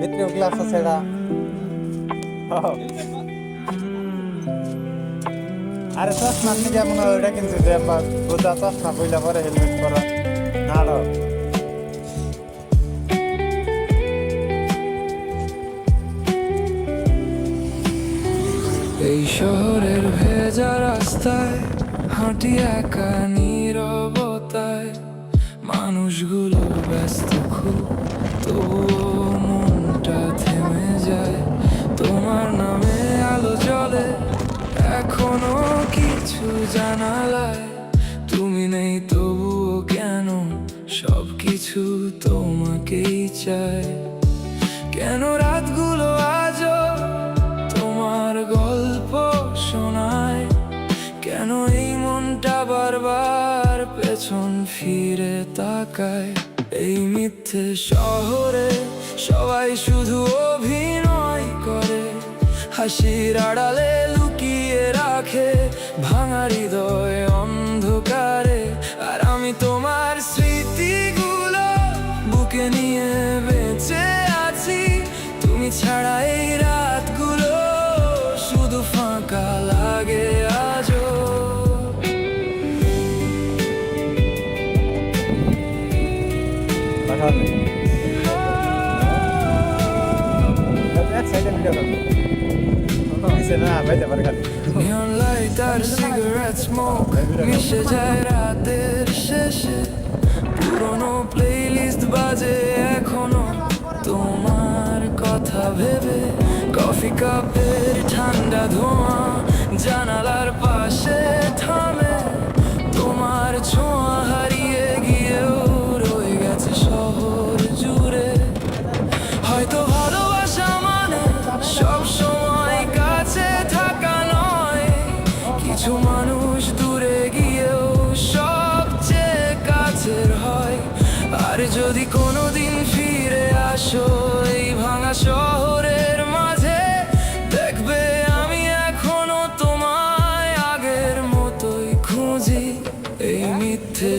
ভিতরে গ্লাস আছে এটা আরে চশমা আপনি কেমন ওইটা কিন্তু গোদা চশমা পইলা পরে হেলমেট পরা নাড়ো এই শহরের ভেজা রাস্তায় হাঁটি একা নীরবতায়, মানুষগুলো ব্যস্ত খুব, তবুও মনটা থেমে যায়। তোমার নামে আলো জ্বলে এখনো কিছু জানালায়, তুমি নেই তবুও কেন সবকিছু তোমাকেই চায়। কেন রাতগুলো আজও তোমার গল্প শোনায়, কেন এই মনটা বারবার পেছন ফিরে তাকায়। এই মিথ্যে শহরে সবাই শুধু অভিনয় করে, হাসির আড়ালে লুকিয়ে রাখে ভাঙা হৃদয় অন্ধকারে। আর আমি তোমার স্মৃতিগুলো বুকে নিয়ে বেঁচে আছি, তুমি ছাড়া এই রাতগুলো শুধু ফাঁকা লাগে আজও। Neon light আর cigarette smoke মিশে যায় রাতের শেষে, পুরনো প্লেলিস্ট বাজে এখনো তোমার কথা ভেবে। কফি কাপের ঠান্ডা ধোঁয়া জানালার পাশে থামে, তোমার ছোঁয়া হারিয়ে গিয়েও রয়ে গেছে শহর জুড়ে। হয়তো ভালোবাসা মানে সব সময় কাছে থাকা নয়, কিছু মানুষ দূরে গিয়েও সবচেয়ে কাছের হয়। আর যদি কোনোদিন ফিরে আসো এই ভাঙা শহরের মাঝে, দেখবে আমি এখনো তোমায় আগের মতোই খুঁজি। এই মিথ্যে